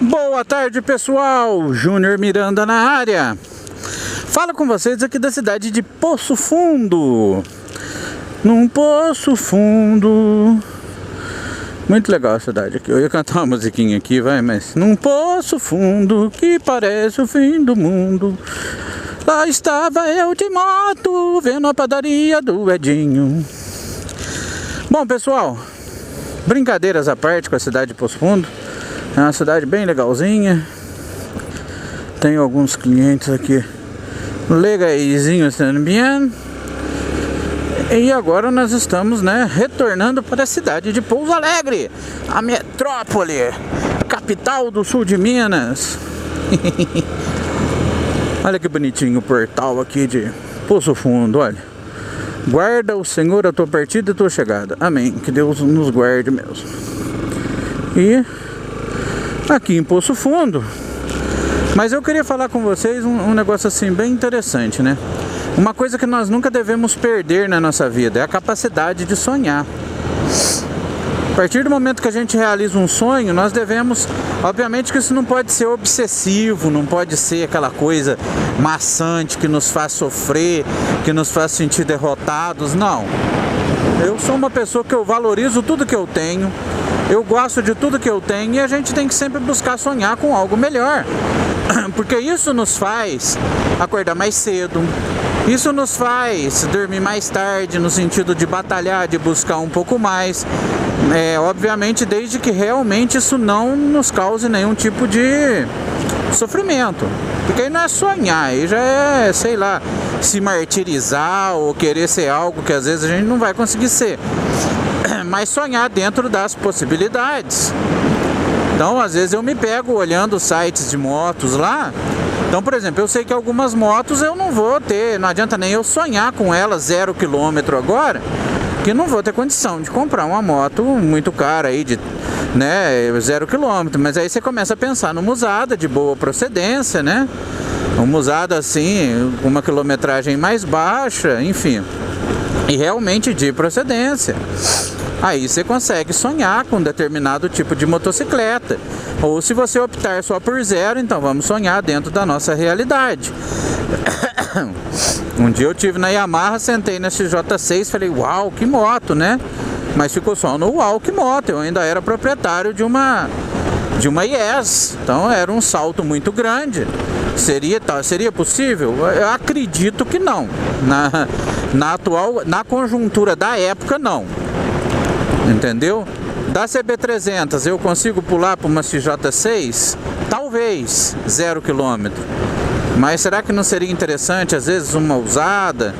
Boa tarde, pessoal, Júnior Miranda na área. Falo com vocês aqui da cidade de Poço Fundo. Num Poço Fundo. Muito legal a cidade aqui. Eu ia cantar uma musiquinha aqui, vai, mas num Poço Fundo que parece o fim do mundo. Lá estava eu de moto, vendo a padaria do Edinho. Bom, pessoal, brincadeiras à parte com a cidade de Poço Fundo. É uma cidade bem legalzinha. Tem alguns clientes aqui legaizinhos também. E agora nós estamos, retornando para a cidade de Pouso Alegre, a metrópole, capital do sul de Minas. Olha que bonitinho o portal aqui de Poço Fundo, olha. Guarda o Senhor a tua partida e a tua chegada. Amém. Que Deus nos guarde mesmo. E aqui em Poço Fundo. Mas eu queria falar com vocês um negócio assim bem interessante, né? Uma coisa que nós nunca devemos perder na nossa vida é a capacidade de sonhar. A partir do momento que a gente realiza um sonho, nós devemos... Obviamente que isso não pode ser obsessivo, não pode ser aquela coisa maçante que nos faz sofrer, que nos faz sentir derrotados, não. Eu sou uma pessoa que eu valorizo tudo que eu tenho, eu gosto de tudo que eu tenho e a gente tem que sempre buscar sonhar com algo melhor. Porque isso nos faz acordar mais cedo, isso nos faz dormir mais tarde, no sentido de batalhar, de buscar um pouco mais. Obviamente, desde que realmente isso não nos cause nenhum tipo de sofrimento. Porque aí não é sonhar, aí já é, sei lá, se martirizar ou querer ser algo que às vezes a gente não vai conseguir ser. Mas sonhar dentro das possibilidades. Então, às vezes eu me pego olhando sites de motos lá. Então, por exemplo, eu sei que algumas motos eu não vou ter, não adianta nem eu sonhar com elas 0 km agora, que não vou ter condição de comprar uma moto muito cara aí de 0 km. Mas aí você começa a pensar numa usada de boa procedência, né? Uma usada assim, com uma quilometragem mais baixa, enfim. E realmente de procedência. Aí você consegue sonhar com um determinado tipo de motocicleta. Ou se você optar só por 0, então vamos sonhar dentro da nossa realidade. Um dia eu tive na Yamaha, sentei na XJ6, falei, uau, que moto, né? Mas ficou só no uau, que moto. Eu ainda era proprietário de uma IES. Então era um salto muito grande. Seria possível? Eu acredito que não. Na conjuntura da época, não. Entendeu? Da CB300 eu consigo pular para uma XJ6? Talvez 0 km. Mas será que não seria interessante às vezes uma usada?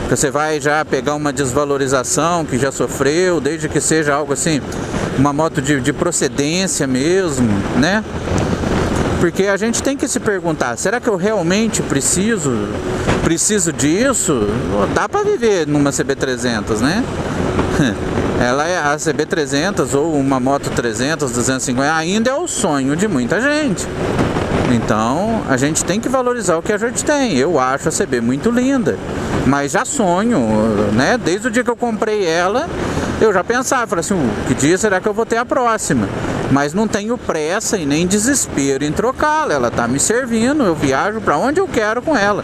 Que você vai já pegar uma desvalorização que já sofreu, desde que seja algo assim, uma moto de procedência mesmo, né? Porque a gente tem que se perguntar, será que eu realmente preciso disso? Dá para viver numa CB300, né? Ela é a CB300 ou uma moto 300, 250, ainda é o sonho de muita gente. Então, a gente tem que valorizar o que a gente tem. Eu acho a CB muito linda, mas já sonho, né? Desde o dia que eu comprei ela, eu já pensava, falei assim, que dia será que eu vou ter a próxima? Mas não tenho pressa e nem desespero em trocá-la. Ela tá me servindo, eu viajo para onde eu quero com ela.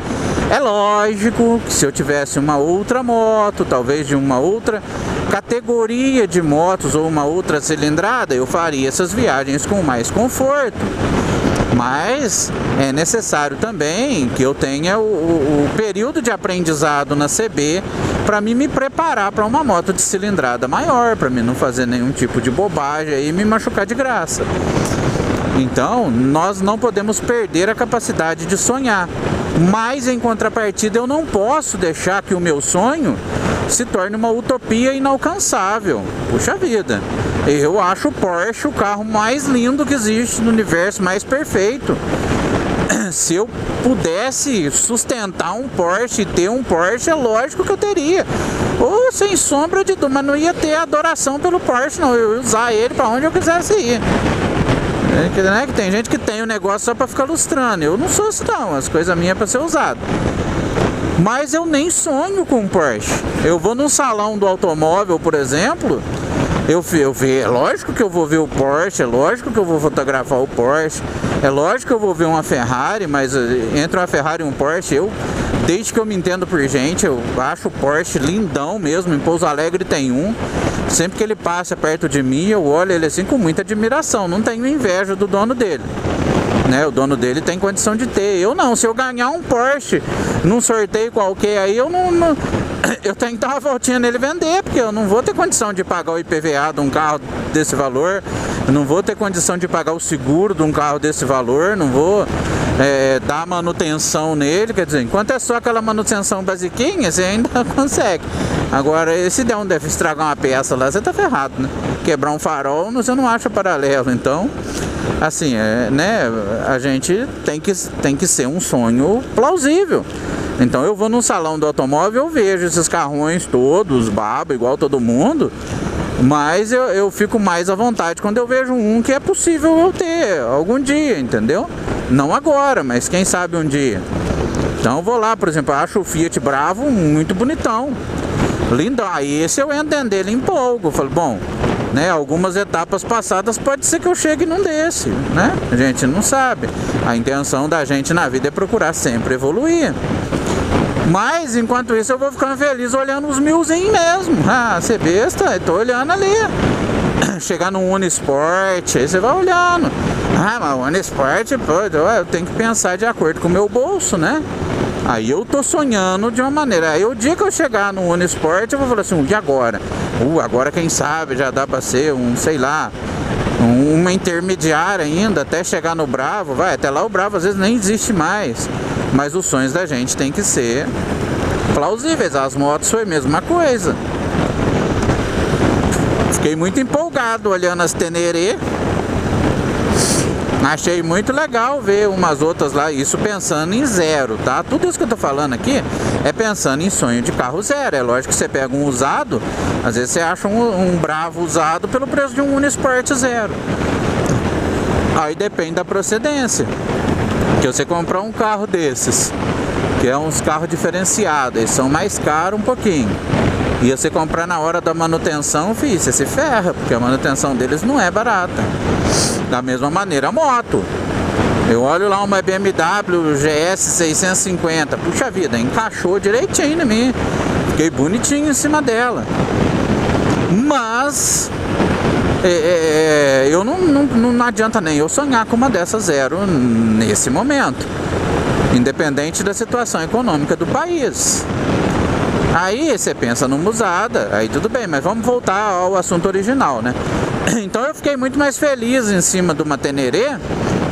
É lógico que se eu tivesse uma outra moto, talvez de uma outra categoria de motos ou uma outra cilindrada, eu faria essas viagens com mais conforto. Mas é necessário também que eu tenha o período de aprendizado na CB para me preparar para uma moto de cilindrada maior, para mim não fazer nenhum tipo de bobagem e me machucar de graça. Então, nós não podemos perder a capacidade de sonhar. Mas, em contrapartida, eu não posso deixar que o meu sonho se torne uma utopia inalcançável. Puxa vida, eu acho o Porsche o carro mais lindo que existe no universo, mais perfeito. Se eu pudesse sustentar um Porsche e ter um Porsche, é lógico que eu teria. Ou sem sombra de dúvida, mas não ia ter adoração pelo Porsche, não. Eu ia usar ele para onde eu quisesse ir. Que tem gente que tem o negócio só para ficar lustrando. Eu não sou assim, não. As coisas minhas é para ser usado. Mas eu nem sonho com um Porsche. Eu vou num salão do automóvel, por exemplo, É lógico que eu vou ver o Porsche, é lógico que eu vou fotografar o Porsche, é lógico que eu vou ver uma Ferrari, mas entre uma Ferrari e um Porsche, desde que eu me entendo por gente, eu acho o Porsche lindão mesmo. Em Pouso Alegre tem um. Sempre que ele passa perto de mim, eu olho ele assim com muita admiração. Não tenho inveja do dono dele, né? O dono dele tem condição de ter. Eu não. Se eu ganhar um Porsche num sorteio qualquer aí, eu tenho que dar uma voltinha nele e vender, porque eu não vou ter condição de pagar o IPVA de um carro desse valor, eu não vou ter condição de pagar o seguro de um carro desse valor, não vou dar manutenção nele. Quer dizer, enquanto é só aquela manutenção basiquinha, você ainda consegue. Agora, se der deve estragar uma peça lá, você tá ferrado, né? Quebrar um farol, você não acha paralelo. Então, assim, né? A gente tem que ser um sonho plausível. Então eu vou num salão do automóvel, eu vejo esses carrões todos, babo, igual todo mundo, mas eu fico mais à vontade quando eu vejo um que é possível eu ter algum dia, entendeu? Não agora, mas quem sabe um dia. Então eu vou lá, por exemplo, eu acho o Fiat Bravo muito bonitão, lindo. Aí esse eu entro dentro dele, empolgo, eu falo, bom, né, algumas etapas passadas pode ser que eu chegue num desse, né? A gente não sabe. A intenção da gente na vida é procurar sempre evoluir. Mas, enquanto isso, eu vou ficando feliz olhando os milzinhos mesmo. Ah, você besta, eu tô olhando ali. Chegar no Unisport, aí você vai olhando. Ah, mas o Unisport, pô, eu tenho que pensar de acordo com o meu bolso, né? Aí eu tô sonhando de uma maneira. Aí o dia que eu chegar no Unisport, eu vou falar assim, e agora? Agora quem sabe já dá pra ser sei lá, uma intermediária ainda, até chegar no Bravo. Vai, até lá o Bravo às vezes nem existe mais. Mas os sonhos da gente tem que ser plausíveis. As motos foi a mesma coisa. Fiquei muito empolgado olhando as Teneré. Achei muito legal ver umas outras lá, isso pensando em zero, tá? Tudo isso que eu tô falando aqui é pensando em sonho de carro zero. É lógico que você pega um usado, às vezes você acha um Bravo usado pelo preço de um Unisport zero. Aí depende da procedência. Que você comprar um carro desses, que é uns carros diferenciados, eles são mais caros um pouquinho. E você comprar na hora da manutenção, filho, você se ferra, porque a manutenção deles não é barata. Da mesma maneira a moto. Eu olho lá uma BMW GS 650, puxa vida, encaixou direitinho em mim. Fiquei bonitinho em cima dela. Mas eu não adianta nem eu sonhar com uma dessas zero nesse momento, independente da situação econômica do país. Aí você pensa numa usada, aí tudo bem, mas vamos voltar ao assunto original, né? Então eu fiquei muito mais feliz em cima de uma Teneré,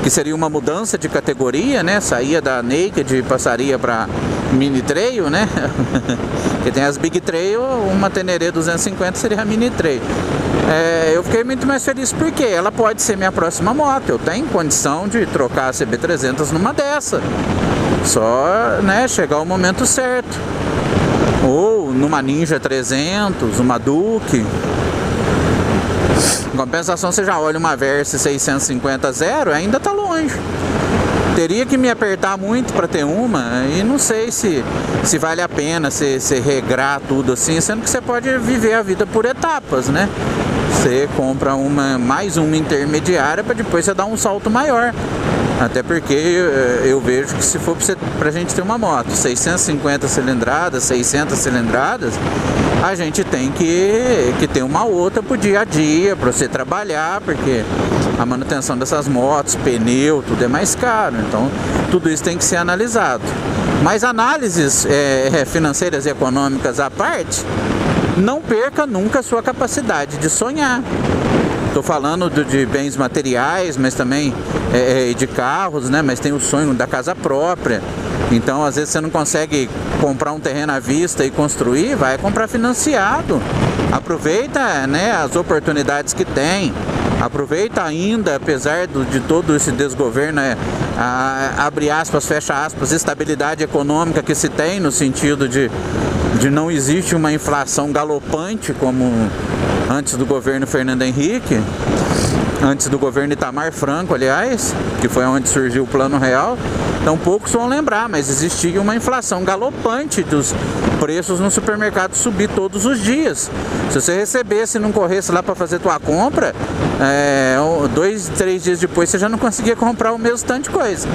que seria uma mudança de categoria, né? Saía da Naked e passaria para Mini Trail, né? Que tem as Big Trail, uma Teneré 250 seria a Mini Trail. Eu fiquei muito mais feliz porque ela pode ser minha próxima moto. Eu tenho condição de trocar a CB300 numa dessa. Só, né, chegar o momento certo. Ou numa Ninja 300, uma Duke. Em compensação, você já olha uma Versys 650 zero, ainda tá longe. Teria que me apertar muito para ter uma, e não sei se vale a pena você regrar tudo assim, sendo que você pode viver a vida por etapas, né? Você compra mais uma intermediária para depois você dar um salto maior. Até porque eu vejo que se for pra gente ter uma moto 650 cilindradas, 600 cilindradas, a gente tem que ter uma outra pro dia a dia, para você trabalhar, porque a manutenção dessas motos, pneu, tudo é mais caro. Então tudo isso tem que ser analisado. Mas análises financeiras e econômicas à parte, não perca nunca a sua capacidade de sonhar. Estou falando de bens materiais, mas também de carros, né? Mas tem o sonho da casa própria. Então, às vezes você não consegue comprar um terreno à vista e construir, vai comprar financiado. Aproveita, né, as oportunidades que tem. Aproveita ainda, apesar de todo esse desgoverno, abre aspas, fecha aspas, estabilidade econômica que se tem, no sentido de não existe uma inflação galopante como antes do governo Fernando Henrique. antes do governo Itamar Franco, aliás, que foi onde surgiu o Plano Real. Então poucos vão lembrar, mas existia uma inflação galopante dos preços no supermercado, subir todos os dias. Se você recebesse e não corresse lá para fazer tua compra, 2, 3 dias depois você já não conseguia comprar o mesmo tanto de coisa.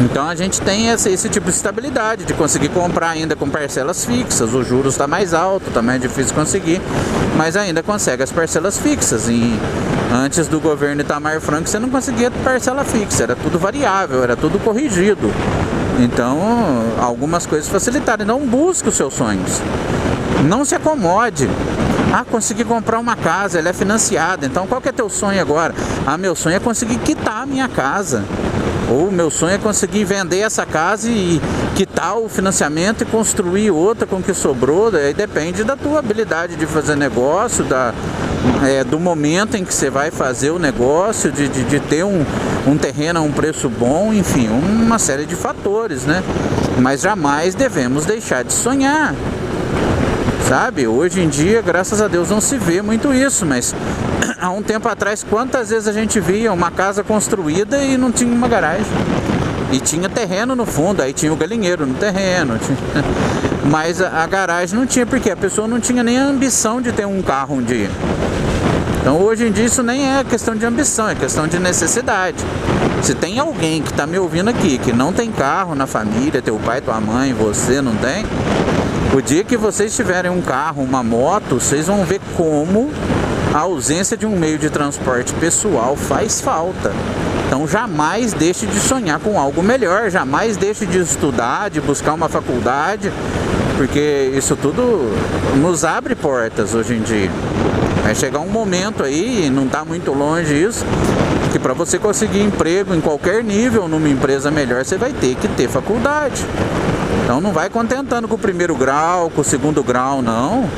Então a gente tem esse tipo de estabilidade, de conseguir comprar ainda com parcelas fixas. O juros está mais alto, também é difícil conseguir, mas ainda consegue as parcelas fixas. E antes do governo Itamar Franco você não conseguia parcela fixa, era tudo variável, era tudo corrigido. Então algumas coisas facilitaram. Então busque os seus sonhos, não se acomode. Ah, consegui comprar uma casa, ela é financiada, então qual que é teu sonho agora? Ah, meu sonho é conseguir quitar a minha casa. Ou meu sonho é conseguir vender essa casa e quitar o financiamento e construir outra com o que sobrou. Aí depende da tua habilidade de fazer negócio, do momento em que você vai fazer o negócio, de ter um terreno a um preço bom, enfim, uma série de fatores, né? Mas jamais devemos deixar de sonhar. Sabe, hoje em dia, graças a Deus, não se vê muito isso, mas há um tempo atrás, quantas vezes a gente via uma casa construída e não tinha uma garagem? E tinha terreno no fundo, aí tinha o galinheiro no terreno, mas a garagem não tinha, porque a pessoa não tinha nem a ambição de ter um carro um dia. Então hoje em dia isso nem é questão de ambição, é questão de necessidade. Se tem alguém que está me ouvindo aqui, que não tem carro na família, teu pai, tua mãe, você não tem, o dia que vocês tiverem um carro, uma moto, vocês vão ver como a ausência de um meio de transporte pessoal faz falta. Então jamais deixe de sonhar com algo melhor, jamais deixe de estudar, de buscar uma faculdade, porque isso tudo nos abre portas hoje em dia. Vai chegar um momento aí, e não está muito longe isso, que para você conseguir emprego em qualquer nível, numa empresa melhor, você vai ter que ter faculdade. Então não vai contentando com o primeiro grau, com o segundo grau, não.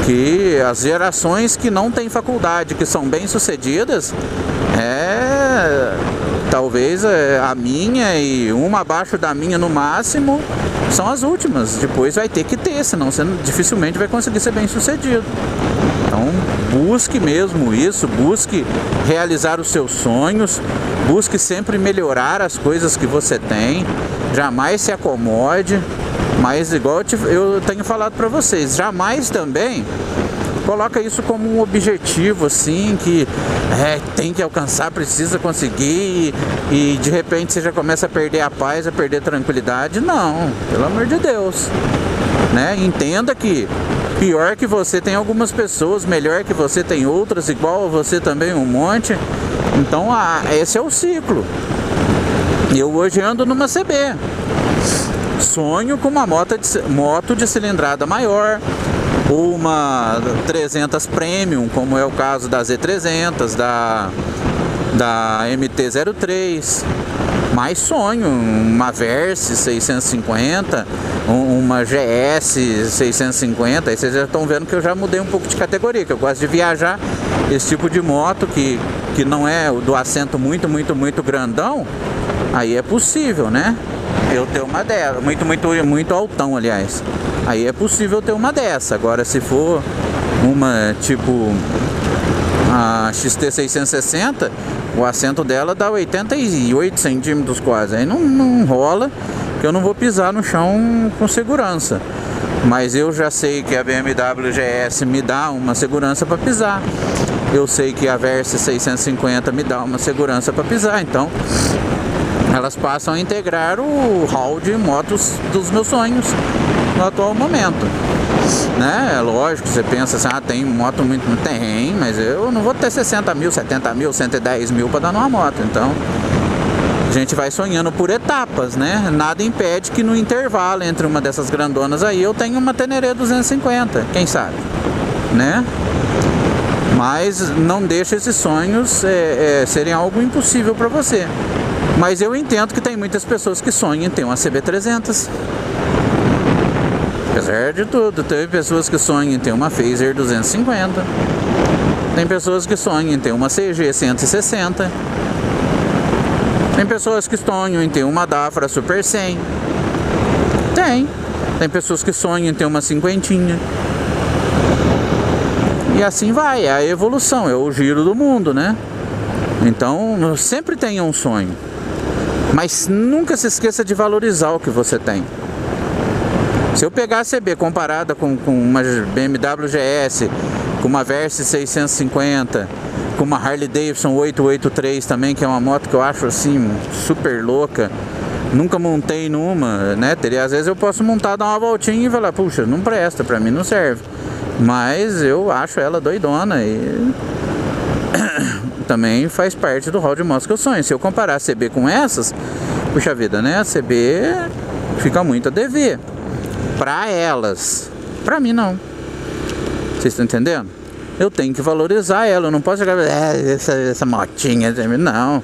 Que as gerações que não têm faculdade, que são bem sucedidas, talvez a minha e uma abaixo da minha no máximo, são as últimas. Depois vai ter que ter, senão você dificilmente vai conseguir ser bem sucedido. Então busque mesmo isso, busque realizar os seus sonhos, busque sempre melhorar as coisas que você tem, jamais se acomode, mas igual eu tenho falado para vocês, jamais também coloca isso como um objetivo assim, que tem que alcançar, precisa conseguir, e de repente você já começa a perder a paz, a perder a tranquilidade. Não, pelo amor de Deus, né? Entenda que pior que você tem algumas pessoas, melhor que você tem outras, igual a você também um monte. Então esse é o ciclo. Eu hoje ando numa CB, sonho com uma moto de cilindrada maior, ou uma 300 Premium, como é o caso da Z300, da MT-03, mas sonho uma Versys 650, uma GS 650, aí vocês já estão vendo que eu já mudei um pouco de categoria, que eu gosto de viajar esse tipo de moto que não é do assento muito grandão. Aí é possível, né? Eu ter uma dessa, muito altão, aliás. Aí é possível ter uma dessa. Agora, se for uma tipo a XT660, o assento dela dá 88 centímetros quase. Aí não rola, que eu não vou pisar no chão com segurança. Mas eu já sei que a BMW GS me dá uma segurança para pisar. Eu sei que a Versys 650 me dá uma segurança para pisar. Então elas passam a integrar o hall de motos dos meus sonhos no atual momento, né? É lógico, você pensa assim, tem moto muito, tem, mas eu não vou ter 60 mil, 70 mil, 110 mil para dar numa moto. Então a gente vai sonhando por etapas, né? Nada impede que no intervalo entre uma dessas grandonas aí eu tenha uma Teneré 250, quem sabe, né? Mas não deixa esses sonhos serem algo impossível para você. Mas eu entendo que tem muitas pessoas que sonham em ter uma CB300. Apesar de tudo, tem pessoas que sonham em ter uma Fazer 250. Tem pessoas que sonham em ter uma CG 160. Tem pessoas que sonham em ter uma Dafra Super 100. Tem pessoas que sonham em ter uma cinquentinha. E assim vai, é a evolução, é o giro do mundo, né? Então, sempre tenha um sonho. Mas nunca se esqueça de valorizar o que você tem. Se eu pegar a CB comparada com uma BMW GS, com uma Versys 650, com uma Harley Davidson 883 também, que é uma moto que eu acho assim, super louca. Nunca montei numa, né? Às vezes eu posso montar, dar uma voltinha e falar, puxa, não presta, pra mim não serve. Mas eu acho ela doidona e também faz parte do hall de motos que eu sonho. Se eu comparar a CB com essas, puxa vida, né? A CB fica muito a dever pra elas. Pra mim não. Vocês estão entendendo? Eu tenho que valorizar ela. Eu não posso chegar essa motinha. Não.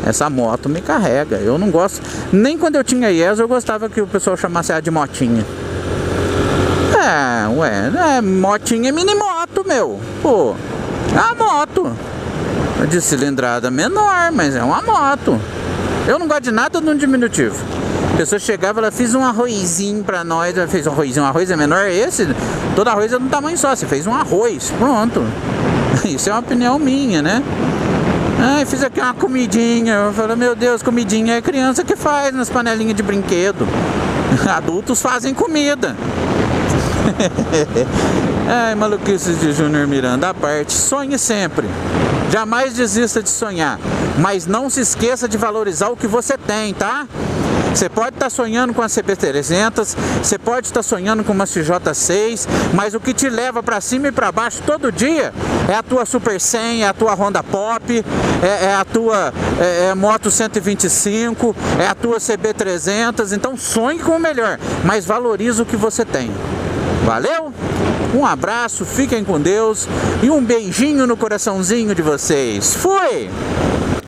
Essa moto me carrega. Eu não gosto. Nem quando eu tinha IES eu gostava que o pessoal chamasse ela de motinha. Motinha é mini moto, meu. Pô, é uma moto. É de cilindrada menor, mas é uma moto. Eu não gosto de nada no diminutivo. A pessoa chegava, ela fez um arrozinho pra nós. Ela fez um arrozinho. Um arroz é menor esse? Todo arroz é de um tamanho só. Você fez um arroz. Pronto. Isso é uma opinião minha, né? Ah, fiz aqui uma comidinha. Eu falei, meu Deus, comidinha é criança que faz nas panelinhas de brinquedo. Adultos fazem comida. Ai, maluquices de Júnior Miranda à parte. Sonhe sempre. Jamais desista de sonhar. Mas não se esqueça de valorizar o que você tem, tá? Você pode estar sonhando com a CB300, você pode estar sonhando com uma CJ6, mas o que te leva para cima e para baixo todo dia é a tua Super 100, é a tua Honda Pop, é a tua Moto 125, é a tua CB300. Então sonhe com o melhor, mas valorize o que você tem. Valeu? Um abraço, fiquem com Deus e um beijinho no coraçãozinho de vocês. Fui!